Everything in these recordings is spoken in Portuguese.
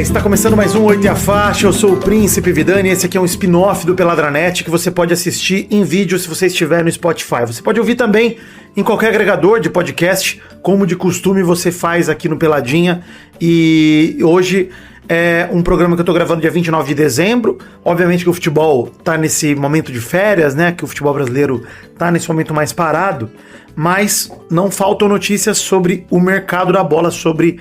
Está começando mais um 8 e a Faixa, eu sou o Príncipe Vidani e esse aqui é um spin-off do Peladranet que você pode assistir em vídeo se você estiver no Spotify. Você pode ouvir também em qualquer agregador de podcast, como de costume você faz aqui no Peladinha. E hoje é um programa que eu tô gravando dia 29 de dezembro. Obviamente que o futebol tá nesse momento de férias, né? Que o futebol brasileiro tá nesse momento mais parado. Mas não faltam notícias sobre o mercado da bola, sobre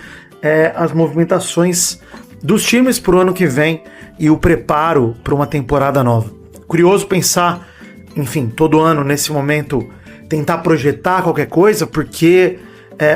as movimentações dos times para o ano que vem e o preparo para uma temporada nova. Curioso pensar, enfim, todo ano nesse momento tentar projetar qualquer coisa, porque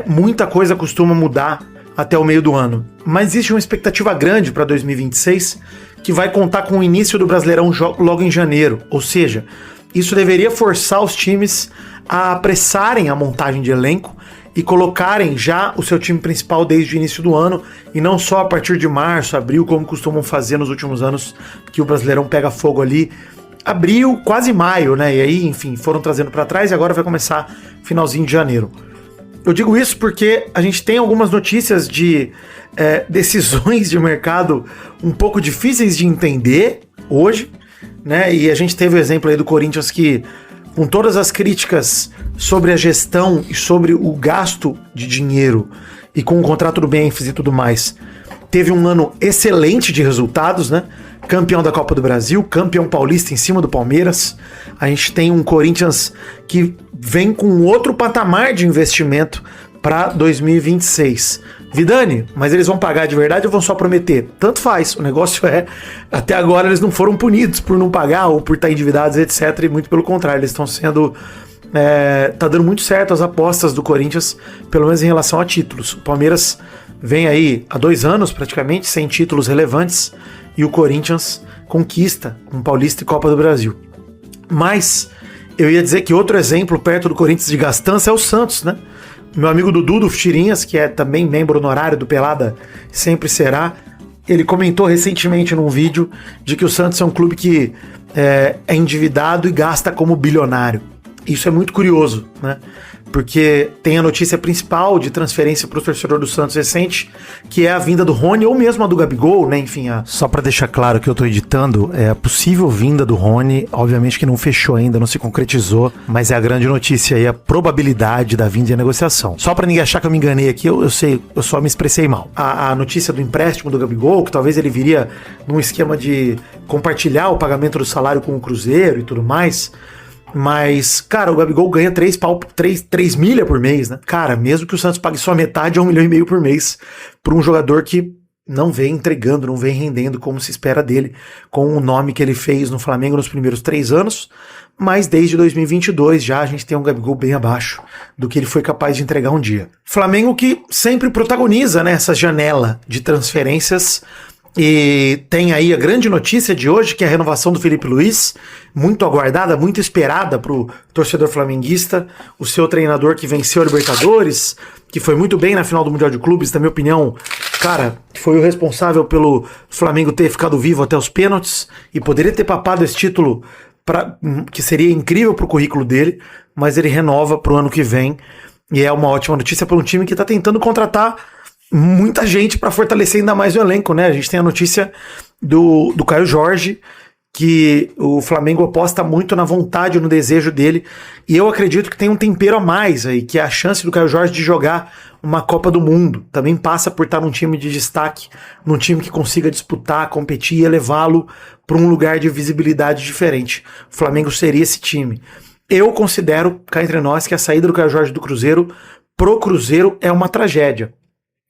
muita coisa costuma mudar até o meio do ano. Mas existe uma expectativa grande para 2026 que vai contar com o início do Brasileirão logo em janeiro, ou seja, isso deveria forçar os times a apressarem a montagem de elenco e colocarem já o seu time principal desde o início do ano, e não só a partir de março, abril, como costumam fazer nos últimos anos, que o Brasileirão pega fogo ali. Abril, quase maio, né? E aí, enfim, foram trazendo para trás e agora vai começar finalzinho de janeiro. Eu digo isso porque a gente tem algumas notícias de decisões de mercado um pouco difíceis de entender hoje, né? E a gente teve o exemplo aí do Corinthians que, com todas as críticas sobre a gestão e sobre o gasto de dinheiro e com o contrato do Benfica e tudo mais, teve um ano excelente de resultados, né? Campeão da Copa do Brasil, campeão paulista em cima do Palmeiras. A gente tem um Corinthians que vem com outro patamar de investimento para 2026. Vidani, mas eles vão pagar de verdade ou vão só prometer? Tanto faz, o negócio até agora eles não foram punidos por não pagar ou por estar endividados, etc. E muito pelo contrário, eles estão sendo... tá dando muito certo as apostas do Corinthians, pelo menos em relação a títulos. O Palmeiras vem aí há 2 anos praticamente sem títulos relevantes e o Corinthians conquista um Paulista e Copa do Brasil. Mas eu ia dizer que outro exemplo perto do Corinthians de gastança é o Santos, né? Meu amigo Dudu do Tirinhas, que é também membro honorário do Pelada, sempre será, ele comentou recentemente num vídeo de que o Santos é um clube que é endividado e gasta como bilionário. Isso é muito curioso, né? Porque tem a notícia principal de transferência para o torcedor do Santos recente, que é a vinda do Rony ou mesmo a do Gabigol, né? Enfim, só para deixar claro que eu tô editando, é a possível vinda do Rony, obviamente que não fechou ainda, não se concretizou, mas é a grande notícia aí, a probabilidade da vinda e a negociação. Só para ninguém achar que eu me enganei aqui, eu sei, eu só me expressei mal. A notícia do empréstimo do Gabigol, que talvez ele viria num esquema de compartilhar o pagamento do salário com o Cruzeiro e tudo mais. Mas, cara, o Gabigol ganha 3 milha por mês, né? Cara, mesmo que o Santos pague só metade, é 1,5 milhão por mês por um jogador que não vem entregando, não vem rendendo como se espera dele, com o nome que ele fez no Flamengo nos primeiros 3 anos, mas desde 2022 já a gente tem um Gabigol bem abaixo do que ele foi capaz de entregar um dia. Flamengo que sempre protagoniza, né, essa janela de transferências. E tem aí a grande notícia de hoje, que é a renovação do Felipe Luiz, muito aguardada, muito esperada pro torcedor flamenguista, o seu treinador que venceu a Libertadores, que foi muito bem na final do Mundial de Clubes, na minha opinião, cara, foi o responsável pelo Flamengo ter ficado vivo até os pênaltis e poderia ter papado esse título, que seria incrível pro currículo dele, mas ele renova pro ano que vem, e é uma ótima notícia para um time que tá tentando contratar muita gente para fortalecer ainda mais o elenco, né? A gente tem a notícia do Caio Jorge, que o Flamengo aposta muito na vontade, no desejo dele, e eu acredito que tem um tempero a mais aí, que é a chance do Caio Jorge de jogar uma Copa do Mundo. Também passa por estar num time de destaque, num time que consiga disputar, competir e elevá-lo para um lugar de visibilidade diferente. O Flamengo seria esse time. Eu considero, cá entre nós, que a saída do Caio Jorge do Cruzeiro pro Cruzeiro é uma tragédia.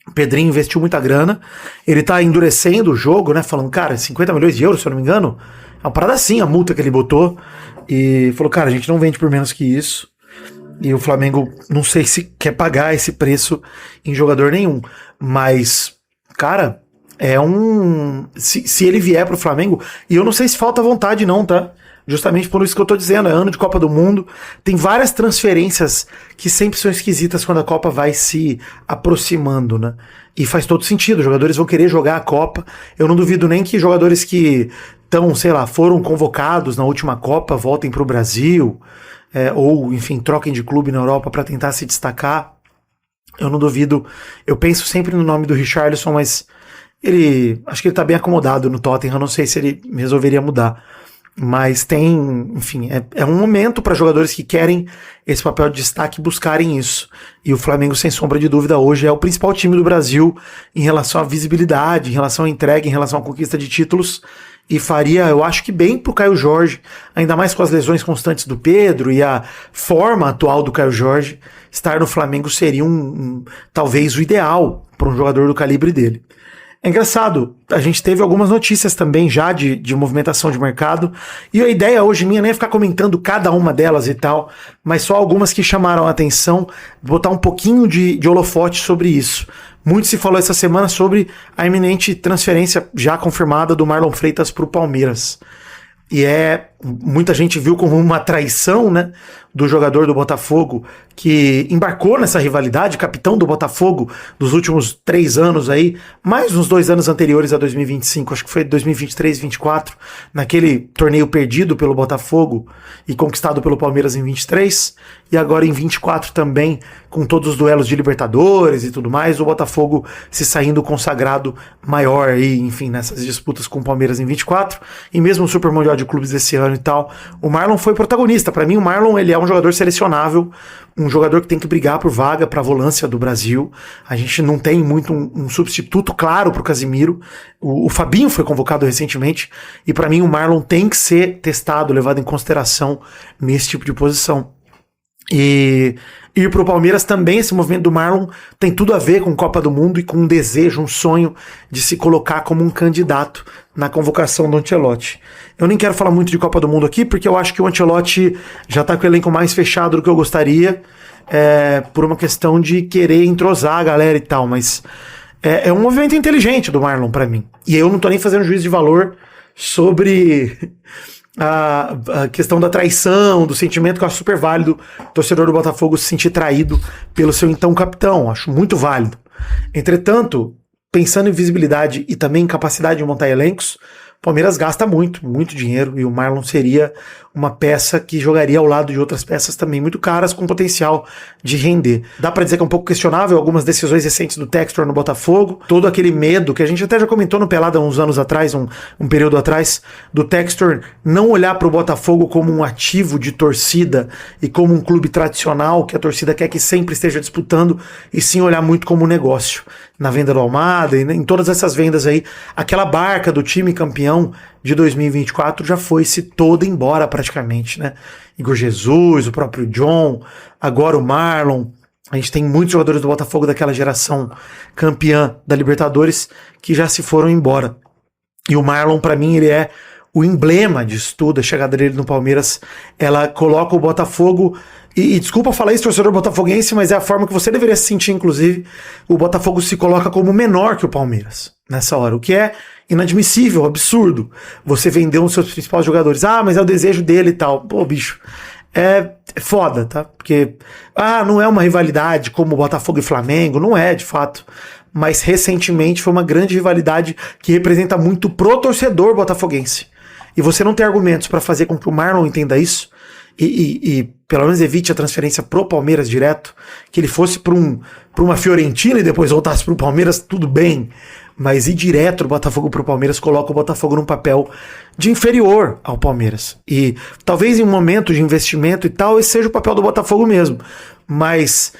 O Pedrinho investiu muita grana, ele tá endurecendo o jogo, né, falando, cara, 50 milhões de euros, se eu não me engano, é uma parada assim, a multa que ele botou, e falou, cara, a gente não vende por menos que isso, e o Flamengo não sei se quer pagar esse preço em jogador nenhum, mas, cara, se ele vier pro Flamengo, e eu não sei se falta vontade não, tá? Justamente por isso que eu tô dizendo, é ano de Copa do Mundo, tem várias transferências que sempre são esquisitas quando a Copa vai se aproximando, né? E faz todo sentido, os jogadores vão querer jogar a Copa, eu não duvido nem que jogadores que estão, sei lá, foram convocados na última Copa voltem pro Brasil, ou, enfim, troquem de clube na Europa para tentar se destacar. Eu não duvido, eu penso sempre no nome do Richarlison, mas acho que ele tá bem acomodado no Tottenham, não sei se ele resolveria mudar. Mas enfim, é um momento para jogadores que querem esse papel de destaque buscarem isso. E o Flamengo, sem sombra de dúvida, hoje é o principal time do Brasil em relação à visibilidade, em relação à entrega, em relação à conquista de títulos. E faria, eu acho que bem pro Caio Jorge, ainda mais com as lesões constantes do Pedro e a forma atual do Caio Jorge, estar no Flamengo seria talvez o ideal para um jogador do calibre dele. É engraçado, a gente teve algumas notícias também já de movimentação de mercado, e a ideia hoje minha nem é ficar comentando cada uma delas e tal, mas só algumas que chamaram a atenção, botar um pouquinho de holofote sobre isso. Muito se falou essa semana sobre a iminente transferência já confirmada do Marlon Freitas para o Palmeiras. E muita gente viu como uma traição, né, do jogador do Botafogo que embarcou nessa rivalidade, capitão do Botafogo dos últimos 3 anos aí, mais uns 2 anos anteriores a 2025, acho que foi 2023, 2024, naquele torneio perdido pelo Botafogo e conquistado pelo Palmeiras em 23, e agora em 24 também, com todos os duelos de Libertadores e tudo mais, o Botafogo se saindo consagrado maior aí, enfim, nessas disputas com o Palmeiras em 24, e mesmo o Super Mundial de Clubes desse ano e tal, o Marlon foi protagonista. Para mim o Marlon, ele é um jogador selecionável, um jogador que tem que brigar por vaga para a volância do Brasil. A gente não tem muito um substituto claro para o Casimiro. O Fabinho foi convocado recentemente e para mim o Marlon tem que ser testado, levado em consideração nesse tipo de posição. E ir pro Palmeiras também, esse movimento do Marlon tem tudo a ver com Copa do Mundo e com um desejo, um sonho de se colocar como um candidato na convocação do Ancelotti. Eu nem quero falar muito de Copa do Mundo aqui, porque eu acho que o Ancelotti já tá com o elenco mais fechado do que eu gostaria, por uma questão de querer entrosar a galera e tal, mas é um movimento inteligente do Marlon pra mim. E eu não tô nem fazendo juízo de valor sobre a questão da traição, do sentimento, que eu acho super válido o torcedor do Botafogo se sentir traído pelo seu então capitão, acho muito válido. Entretanto, pensando em visibilidade e também em capacidade de montar elencos, o Palmeiras gasta muito, muito dinheiro, e o Marlon seria uma peça que jogaria ao lado de outras peças também muito caras, com potencial de render. Dá pra dizer que é um pouco questionável algumas decisões recentes do Textor no Botafogo, todo aquele medo que a gente até já comentou no Pelada uns anos atrás, um período atrás, do Textor não olhar pro Botafogo como um ativo de torcida e como um clube tradicional que a torcida quer que sempre esteja disputando, e sim olhar muito como um negócio. Na venda do Almada e em todas essas vendas aí, aquela barca do time campeão de 2024 já foi-se toda embora praticamente, né? Igor Jesus, o próprio John, agora o Marlon. A gente tem muitos jogadores do Botafogo daquela geração campeã da Libertadores que já se foram embora. E o Marlon, pra mim, ele é o emblema disso tudo. A chegada dele no Palmeiras, ela coloca o Botafogo... E desculpa falar isso, torcedor botafoguense, mas é a forma que você deveria se sentir, inclusive. O Botafogo se coloca como menor que o Palmeiras nessa hora, o que é inadmissível, absurdo. Você vender um dos seus principais jogadores. Ah, mas é o desejo dele e tal. Pô, bicho, é foda, tá? Porque, não é uma rivalidade como Botafogo e Flamengo, não é, de fato. Mas recentemente foi uma grande rivalidade que representa muito pro torcedor botafoguense. E você não tem argumentos para fazer com que o Marlon entenda isso, e pelo menos evite a transferência pro Palmeiras direto, que ele fosse pra uma Fiorentina e depois voltasse pro Palmeiras, tudo bem, mas ir direto do Botafogo pro Palmeiras coloca o Botafogo num papel de inferior ao Palmeiras. E talvez em um momento de investimento e tal, esse seja o papel do Botafogo mesmo, mas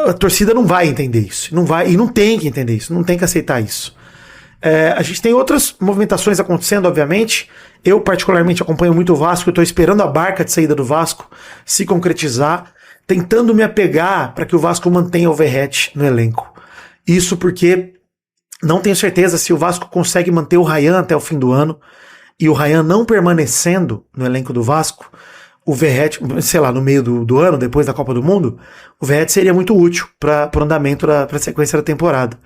a torcida não vai entender isso, não vai, e não tem que entender isso, não tem que aceitar isso. A gente tem outras movimentações acontecendo, obviamente. Eu particularmente acompanho muito o Vasco, eu tô esperando a barca de saída do Vasco se concretizar, tentando me apegar para que o Vasco mantenha o Verratti no elenco. Isso porque não tenho certeza se o Vasco consegue manter o Ryan até o fim do ano, e o Ryan não permanecendo no elenco do Vasco, o Verratti, sei lá, no meio do ano, depois da Copa do Mundo, o Verratti seria muito útil para o andamento, para a sequência da temporada.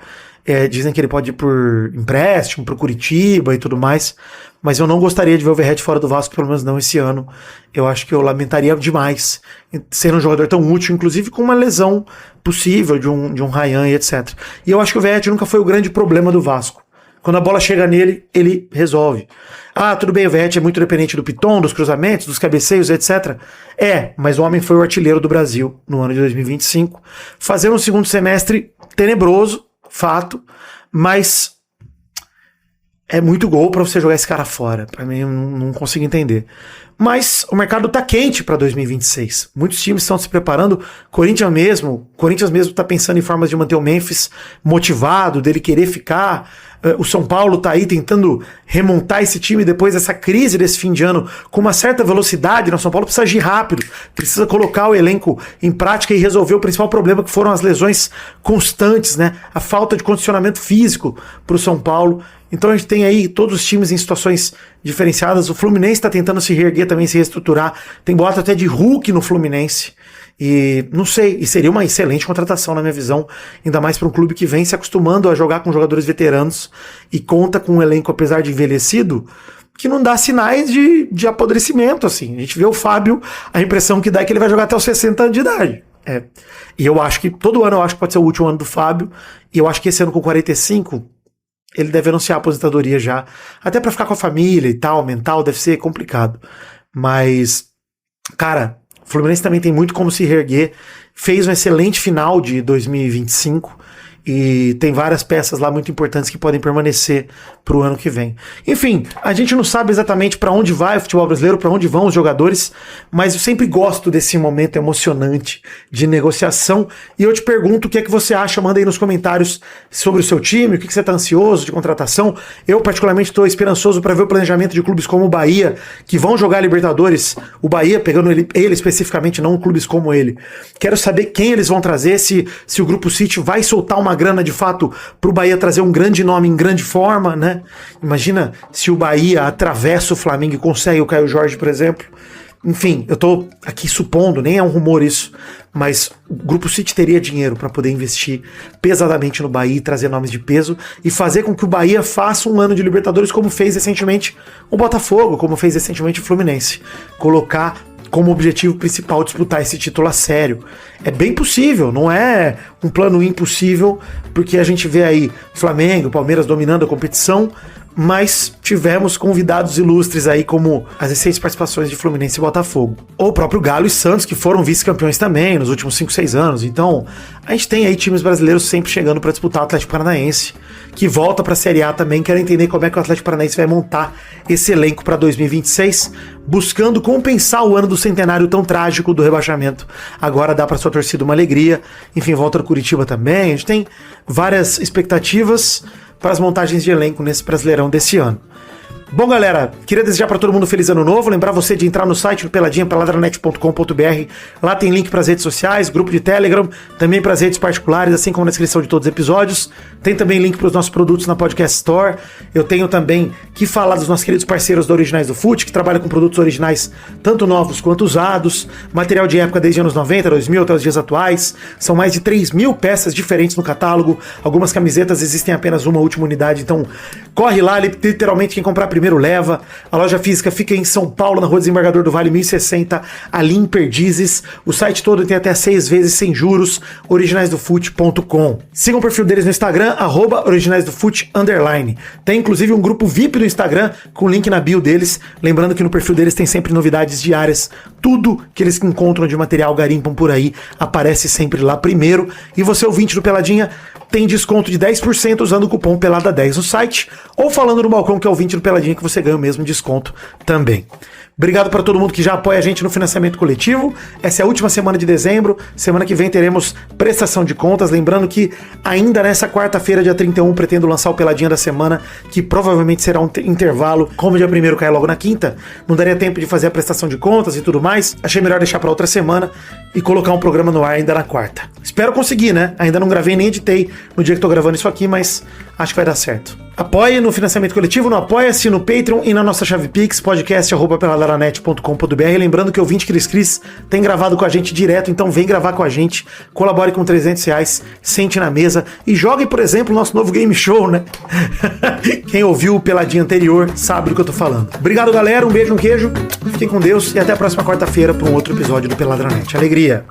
Dizem que ele pode ir por empréstimo, pro Curitiba e tudo mais, mas eu não gostaria de ver o Verratti fora do Vasco, pelo menos não esse ano. Eu acho que eu lamentaria demais ser um jogador tão útil, inclusive com uma lesão possível de um Ryan e etc. E eu acho que o Verratti nunca foi o grande problema do Vasco. Quando a bola chega nele, ele resolve. Tudo bem, o Verratti é muito dependente do Piton, dos cruzamentos, dos cabeceios, etc. Mas o homem foi o artilheiro do Brasil no ano de 2025, fazendo um segundo semestre tenebroso, fato, mas é muito gol pra você jogar esse cara fora. Pra mim, eu não consigo entender. Mas o mercado tá quente pra 2026. Muitos times estão se preparando. Corinthians mesmo tá pensando em formas de manter o Memphis motivado, dele querer ficar. O São Paulo tá aí tentando remontar esse time depois dessa crise desse fim de ano com uma certa velocidade. O São Paulo precisa agir rápido, precisa colocar o elenco em prática e resolver o principal problema, que foram as lesões constantes, né? A falta de condicionamento físico pro São Paulo. Então a gente tem aí todos os times em situações diferenciadas. O Fluminense está tentando se reerguer também, se reestruturar. Tem boato até de Hulk no Fluminense. E não sei, e seria uma excelente contratação na minha visão, ainda mais para um clube que vem se acostumando a jogar com jogadores veteranos e conta com um elenco, apesar de envelhecido, que não dá sinais de apodrecimento, assim. A gente vê o Fábio, a impressão que dá é que ele vai jogar até os 60 anos de idade. E eu acho que, todo ano eu acho que pode ser o último ano do Fábio, e eu acho que esse ano com 45... ele deve anunciar a aposentadoria já, até pra ficar com a família e tal, mental, deve ser complicado. Mas, cara, o Fluminense também tem muito como se reerguer, fez um excelente final de 2025 e tem várias peças lá muito importantes que podem permanecer pro ano que vem. Enfim, a gente não sabe exatamente para onde vai o futebol brasileiro, para onde vão os jogadores, mas eu sempre gosto desse momento emocionante de negociação, e eu te pergunto o que é que você acha, manda aí nos comentários sobre o seu time, o que você tá ansioso de contratação. Eu particularmente estou esperançoso para ver o planejamento de clubes como o Bahia, que vão jogar Libertadores, o Bahia pegando ele especificamente, não clubes como ele. Quero saber quem eles vão trazer, se o Grupo City vai soltar uma grana de fato pro Bahia trazer um grande nome em grande forma, né? Imagina se o Bahia atravessa o Flamengo e consegue o Caio Jorge, por exemplo. Enfim, eu tô aqui supondo, nem é um rumor isso, mas o Grupo City teria dinheiro para poder investir pesadamente no Bahia e trazer nomes de peso e fazer com que o Bahia faça um ano de Libertadores, como fez recentemente o Botafogo, como fez recentemente o Fluminense. Colocar como objetivo principal disputar esse título a sério. É bem possível, não é um plano impossível, porque a gente vê aí Flamengo, Palmeiras dominando a competição, mas tivemos convidados ilustres aí, como as recentes participações de Fluminense e Botafogo. Ou o próprio Galo e Santos, que foram vice-campeões também nos últimos 5, 6 anos. Então, a gente tem aí times brasileiros sempre chegando para disputar o Atlético Paranaense, que volta para a Série A também. Quero entender como é que o Atlético Paranaense vai montar esse elenco para 2026, buscando compensar o ano do centenário tão trágico do rebaixamento. Agora dá para sua torcida uma alegria. Enfim, volta do Curitiba também. A gente tem várias expectativas para as montagens de elenco nesse Brasileirão desse ano. Bom, galera, queria desejar para todo mundo feliz ano novo, lembrar você de entrar no site do Peladinha, peladranet.com.br, lá tem link para as redes sociais, grupo de Telegram, também para as redes particulares, assim como na descrição de todos os episódios, tem também link para os nossos produtos na Podcast Store. Eu tenho também que falar dos nossos queridos parceiros da Originais do Fute, que trabalham com produtos originais, tanto novos quanto usados, material de época desde anos 90, 2000 até os dias atuais, são mais de 3.000 peças diferentes no catálogo, algumas camisetas existem apenas uma última unidade, então corre lá, literalmente quem comprar primeiro leva. A loja física fica em São Paulo, na Rua Desembargador do Vale 1060, ali em Perdizes. O site todo tem até 6 vezes sem juros, originaisdofute.com. Sigam o perfil deles no Instagram, @originaisdofute_. Tem inclusive um grupo VIP do Instagram com link na bio deles. Lembrando que no perfil deles tem sempre novidades diárias. Tudo que eles encontram de material garimpam por aí aparece sempre lá primeiro. E você, ouvinte do Peladinha, tem desconto de 10% usando o cupom PELADA10 no site, ou falando no balcão que é ouvinte do Peladinha, que você ganha o mesmo desconto também. Obrigado para todo mundo que já apoia a gente no financiamento coletivo. Essa é a última semana de dezembro. Semana que vem teremos prestação de contas. Lembrando que ainda nessa quarta-feira, dia 31, pretendo lançar o Peladinha da semana, que provavelmente será um intervalo. Como o dia 1º cai logo na quinta, não daria tempo de fazer a prestação de contas e tudo mais. Achei melhor deixar para outra semana e colocar um programa no ar ainda na quarta. Espero conseguir, né? Ainda não gravei nem editei no dia que tô gravando isso aqui, mas acho que vai dar certo. Apoie no financiamento coletivo, no Apoia-se, no Patreon e na nossa chave Pix, podcast@peladaranet.com.br. Lembrando que o ouvinte Cris tem gravado com a gente direto, então vem gravar com a gente, colabore com R$300, sente na mesa e jogue, por exemplo, o nosso novo game show, né? Quem ouviu o Peladinha anterior sabe do que eu tô falando. Obrigado, galera, um beijo, um queijo, fiquem com Deus e até a próxima quarta-feira para um outro episódio do Peladranet. Alegria!